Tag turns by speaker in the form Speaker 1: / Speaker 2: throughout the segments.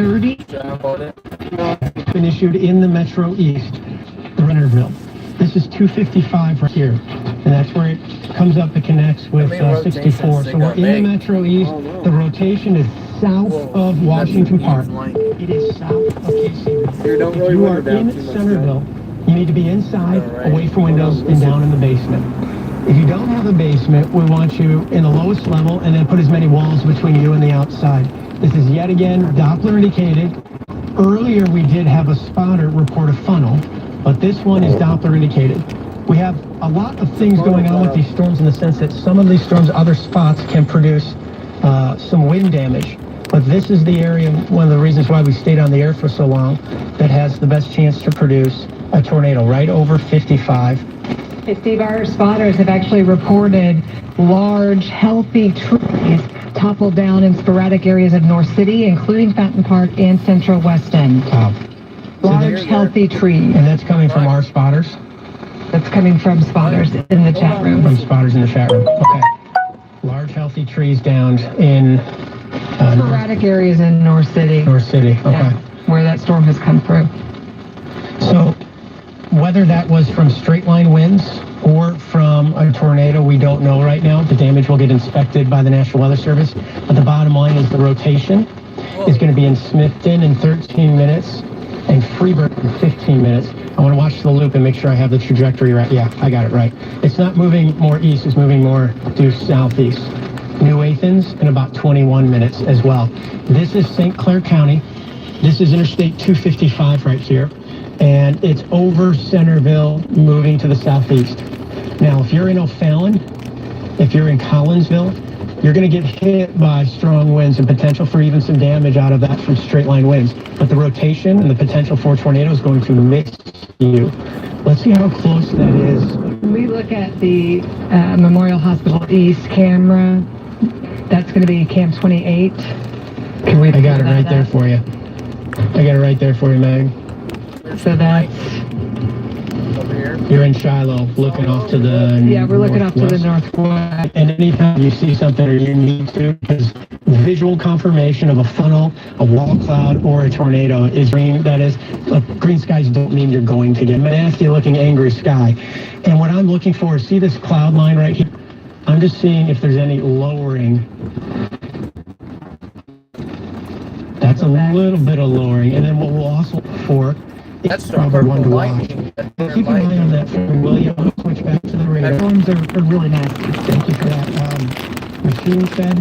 Speaker 1: 30.
Speaker 2: It's been issued in the Metro East, Rennerville. This is 255 right here, and that's where it comes up. It connects with 64. So we're in the Metro East. The rotation is south of Washington Park. It is south of KC. If you are in Centerville, you need to be inside, away from windows, and down in the basement. If you don't have a basement, we want you in the lowest level and then put as many walls between you and the outside. This is yet again Doppler indicated. Earlier we did have a spotter report a funnel, but this one is Doppler indicated. We have a lot of things going on with these storms in the sense that some of these storms, other spots can produce some wind damage. But this is the area, one of the reasons why we stayed on the air for so long, that has the best chance to produce a tornado, right over 55.
Speaker 1: Steve, our spotters have actually reported large, healthy trees toppled down in sporadic areas of North City, including Fountain Park and Central West End.
Speaker 2: Wow.
Speaker 1: Large, healthy trees.
Speaker 2: And that's coming from our spotters?
Speaker 1: That's coming from spotters in the chat room.
Speaker 2: From spotters in the chat room. Okay. Large, healthy trees down in...
Speaker 1: sporadic areas in North City.
Speaker 2: North City, okay.
Speaker 1: Yeah, where that storm has come through.
Speaker 2: So, whether that was from straight line winds or from a tornado, we don't know right now. The damage will get inspected by the National Weather Service. But the bottom line is the rotation is going to be in Smithton in 13 minutes and Freeburg in 15 minutes. I want to watch the loop and make sure I have the trajectory right. Yeah, I got it right. It's not moving more east, it's moving more due southeast. New Athens in about 21 minutes as well. This is St. Clair County. This is Interstate 255 right here. And it's over Centerville, moving to the southeast. Now, if you're in O'Fallon, if you're in Collinsville, you're going to get hit by strong winds and potential for even some damage out of that from straight line winds. But the rotation and the potential for tornado is going to miss you. Let's see how close that is.
Speaker 1: When we look at the Memorial Hospital East camera, that's going to be cam 28.
Speaker 2: I got it right there for you. I got it right there for you, Meg.
Speaker 1: So that's...
Speaker 3: Over here?
Speaker 2: You're in Shiloh, looking off to the
Speaker 1: Yeah, we're looking off to the northwest.
Speaker 2: And anytime you see something or you need to, because visual confirmation of a funnel, a wall cloud, or a tornado is green. That is, green skies don't mean you're going to get a nasty looking angry sky. And what I'm looking for is, see this cloud line right here? I'm just seeing if there's any lowering. That's a little bit of lowering. And then what we'll also look for, it's probably one to watch. Keep an eye on that from William. I'll switch back to the radar.
Speaker 1: Storms are really nasty.
Speaker 2: Thank you for that. Machine fed,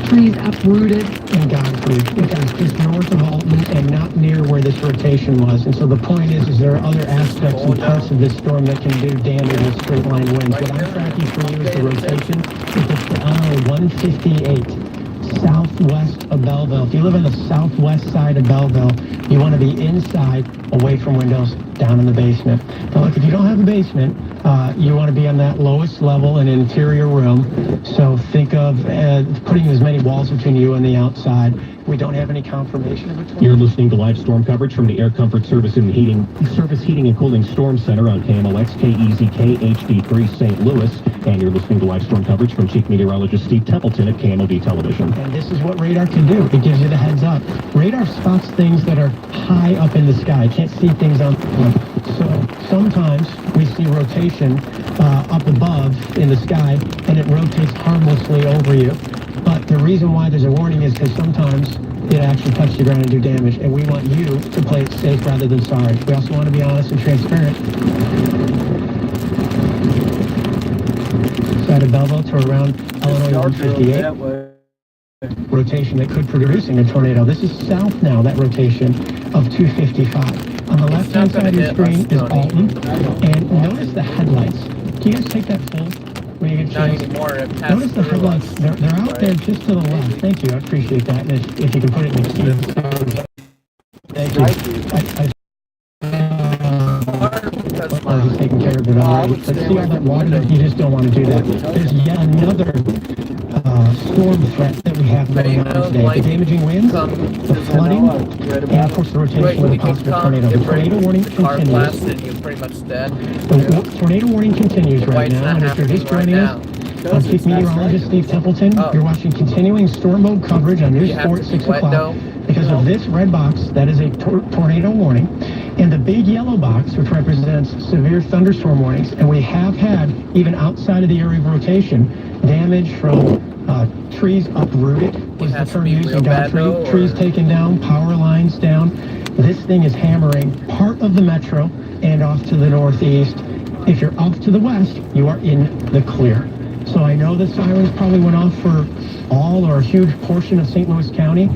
Speaker 1: trees uprooted.
Speaker 2: and Godfrey, which is just north of Alton and not near where this rotation was. And so the point is there are other aspects and parts of this storm that can do damage with straight line winds. What I'm tracking for you is the rotation. It's on 158. Southwest of Belleville. If you live on the southwest side of Belleville, you want to be inside, away from windows, down in the basement. Now look, if you don't have a basement, you want to be on that lowest level in an interior room. So think of putting as many walls between you and the outside. We don't have any confirmation of it.
Speaker 4: You're listening to live storm coverage from the Air Comfort Service and Heating Heating and Cooling Storm Center on KMOX KEZK HD3 St. Louis. And you're listening to live storm coverage from Chief Meteorologist Steve Templeton at KMOD Television.
Speaker 2: And this is what radar can do. It gives you the heads up. Radar spots things that are high up in the sky. You can't see things on. So sometimes we see rotation up above in the sky, and it rotates harmlessly over you. But the reason why there's a warning is because sometimes it actually touches the ground and do damage, and we want you to play it safe rather than sorry. We also want to be honest and transparent. Side of Belleville to around Illinois 158. Rotation that could produce a tornado. This is south now, that rotation of 255. On the left-hand side of your screen is Alton, and notice the headlights. Can you guys take that full? When you get a chance? Notice the headlights. They're out there just to the left. Thank you. I appreciate that. And if you can put it in the key. Thank you. I was taking care of it already. But see all that water? You just don't want to do that. There's yet another storm threat that we have going on today. The damaging winds, the flooding, and of course the rotation with a possible tornado. The tornado warning continues.
Speaker 3: You're pretty much dead.
Speaker 2: The tornado warning continues right now, and if you're just joining us, I'm Chief Meteorologist Steve Templeton.
Speaker 3: Oh.
Speaker 2: You're watching continuing storm mode coverage on News
Speaker 3: You have
Speaker 2: 4
Speaker 3: to
Speaker 2: at
Speaker 3: be
Speaker 2: 6
Speaker 3: wet,
Speaker 2: o'clock.
Speaker 3: though.
Speaker 2: Because of this red box, that is a tornado warning. And the big yellow box, which represents severe thunderstorm warnings. And we have had, even outside of the area of rotation, damage from trees uprooted, was the
Speaker 3: has to
Speaker 2: term
Speaker 3: be
Speaker 2: used
Speaker 3: real
Speaker 2: in
Speaker 3: bad,
Speaker 2: Godfrey.
Speaker 3: though, or-
Speaker 2: Trees taken down, power lines down. This thing is hammering part of the metro and off to the northeast. If you're off to the west, you are in the clear. So I know the sirens probably went off for all or a huge portion of St. Louis County.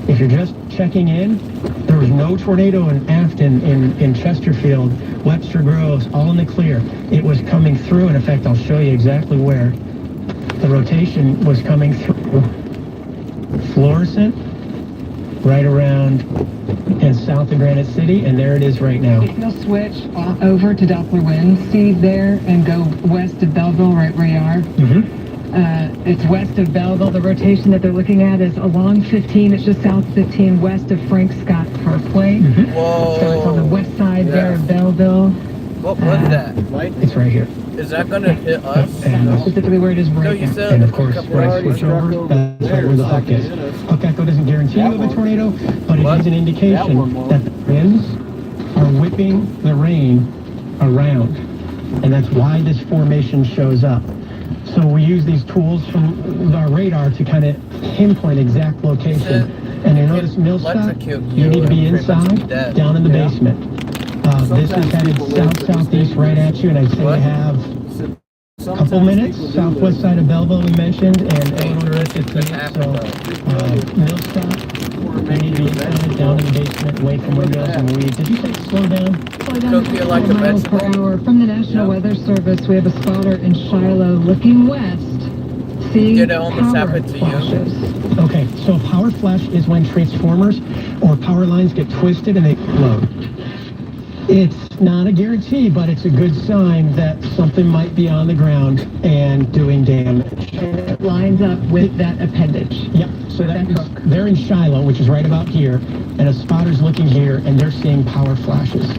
Speaker 2: If you're just checking in, there was no tornado in Afton, in Chesterfield, Webster Groves, all in the clear. It was coming through, and in fact, I'll show you exactly where. The rotation was coming through Florissant, right around and south of Granite City, and there it is right now.
Speaker 1: If you'll switch over to Doppler winds, see there, and go west of Belleville, right where you are. It's west of Belleville. The rotation that they're looking at is along 15. It's just south 15, west of Frank Scott Parkway.
Speaker 3: Whoa.
Speaker 1: So it's on the west side there
Speaker 3: Yeah.
Speaker 1: of Belleville.
Speaker 3: What was that?
Speaker 2: It's right here.
Speaker 3: Is that gonna hit us?
Speaker 2: And,
Speaker 1: Specifically where it is
Speaker 3: No,
Speaker 1: right
Speaker 3: you
Speaker 1: now.
Speaker 3: said
Speaker 2: and of
Speaker 3: a
Speaker 2: course,
Speaker 3: couple
Speaker 2: when I
Speaker 3: hours.
Speaker 2: switch over, that's right where the hook is. Hook echo doesn't guarantee you of a tornado, but it
Speaker 3: What?
Speaker 2: is an indication that the winds are whipping the rain around. And that's why this formation shows up. So we use these tools from our radar to kind of pinpoint exact location. And you notice Millstock,
Speaker 3: Electrocute
Speaker 2: you need to be
Speaker 3: you and pretty much be
Speaker 2: inside,
Speaker 3: dead.
Speaker 2: down in the basement. This is headed south-southeast right at you, and I'd say you
Speaker 3: What?
Speaker 2: have a couple minutes, southwest side of Belleville we mentioned, and Illinois Route 15. So, Millstock, you need to be inside, down in the basement, away from windows and weeds. Did you say slow down?
Speaker 1: Slow down
Speaker 3: Don't
Speaker 1: to
Speaker 3: feel like a
Speaker 1: 4 miles per
Speaker 3: vegetable.
Speaker 1: hour. From the National Weather Service, we have a spotter in Shiloh looking west. Seeing
Speaker 3: Did it almost
Speaker 1: power
Speaker 3: happen to you?
Speaker 1: flashes.
Speaker 2: Okay, so a power flash is when transformers or power lines get twisted and they explode. It's not a guarantee, but it's a good sign that something might be on the ground and doing damage.
Speaker 1: And it lines up with that appendage.
Speaker 2: Yep, so
Speaker 1: That
Speaker 2: that
Speaker 1: hook.
Speaker 2: they're in Shiloh, which is right about here, and a spotter's looking here, and they're seeing power flashes. So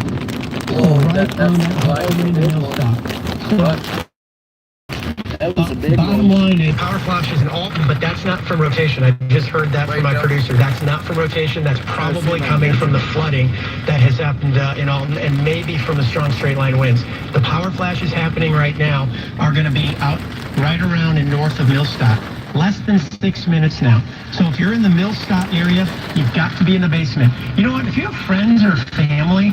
Speaker 3: Whoa,
Speaker 2: right on that
Speaker 3: that's
Speaker 2: highway to Millstock. So
Speaker 3: That was a big
Speaker 2: bottom
Speaker 3: one.
Speaker 2: line is power flashes in Alton, but that's not from rotation. I just heard that from my
Speaker 3: Right,
Speaker 2: producer. That's not from rotation. That's probably coming from the flooding that has happened in Alton, and maybe from the strong straight line winds. The power flashes happening right now are going to be out right around and north of Millstock. Less than 6 minutes now. So if you're in the Millstock area, you've got to be in the basement. You know what? If you have friends or family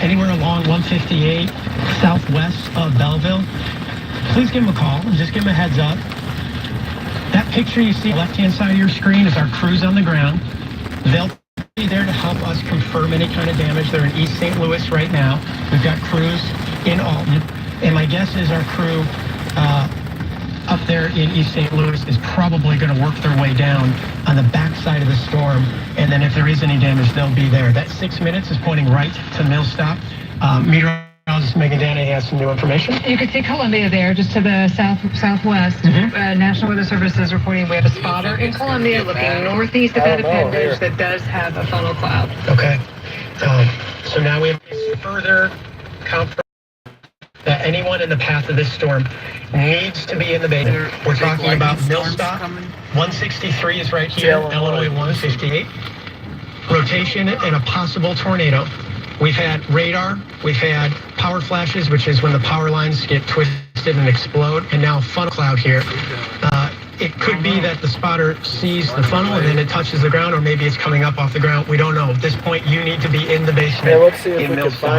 Speaker 2: anywhere along 158 southwest of Belleville, please give them a call and just give them a heads up. That picture you see on the left-hand side of your screen is our crews on the ground. They'll be there to help us confirm any kind of damage. They're in East St. Louis right now. We've got crews in Alton, and my guess is our crew up there in East St. Louis is probably going to work their way down on the backside of the storm, and then if there is any damage, they'll be there. That 6 minutes is pointing right to Millstock. Meteorologist Megan Danny has some new information.
Speaker 1: You can see Columbia there, just to the southwest. National Weather Service is reporting we have a spotter in Columbia looking northeast of that appendage that does have a funnel cloud.
Speaker 2: Okay. So now we have further confirmation that anyone in the path of this storm needs to be in the basement. We're talking about Millstock. 163 is right here, Illinois 158. Rotation and a possible tornado. We've had radar, we've had power flashes, which is when the power lines get twisted and explode, and now funnel cloud here. It could be that the spotter sees the funnel and then it touches the ground, or maybe it's coming up off the ground. We don't know. At this point, you need to be in the basement.
Speaker 3: Yeah, let's see if
Speaker 2: in
Speaker 3: we can
Speaker 2: Millstock.
Speaker 3: find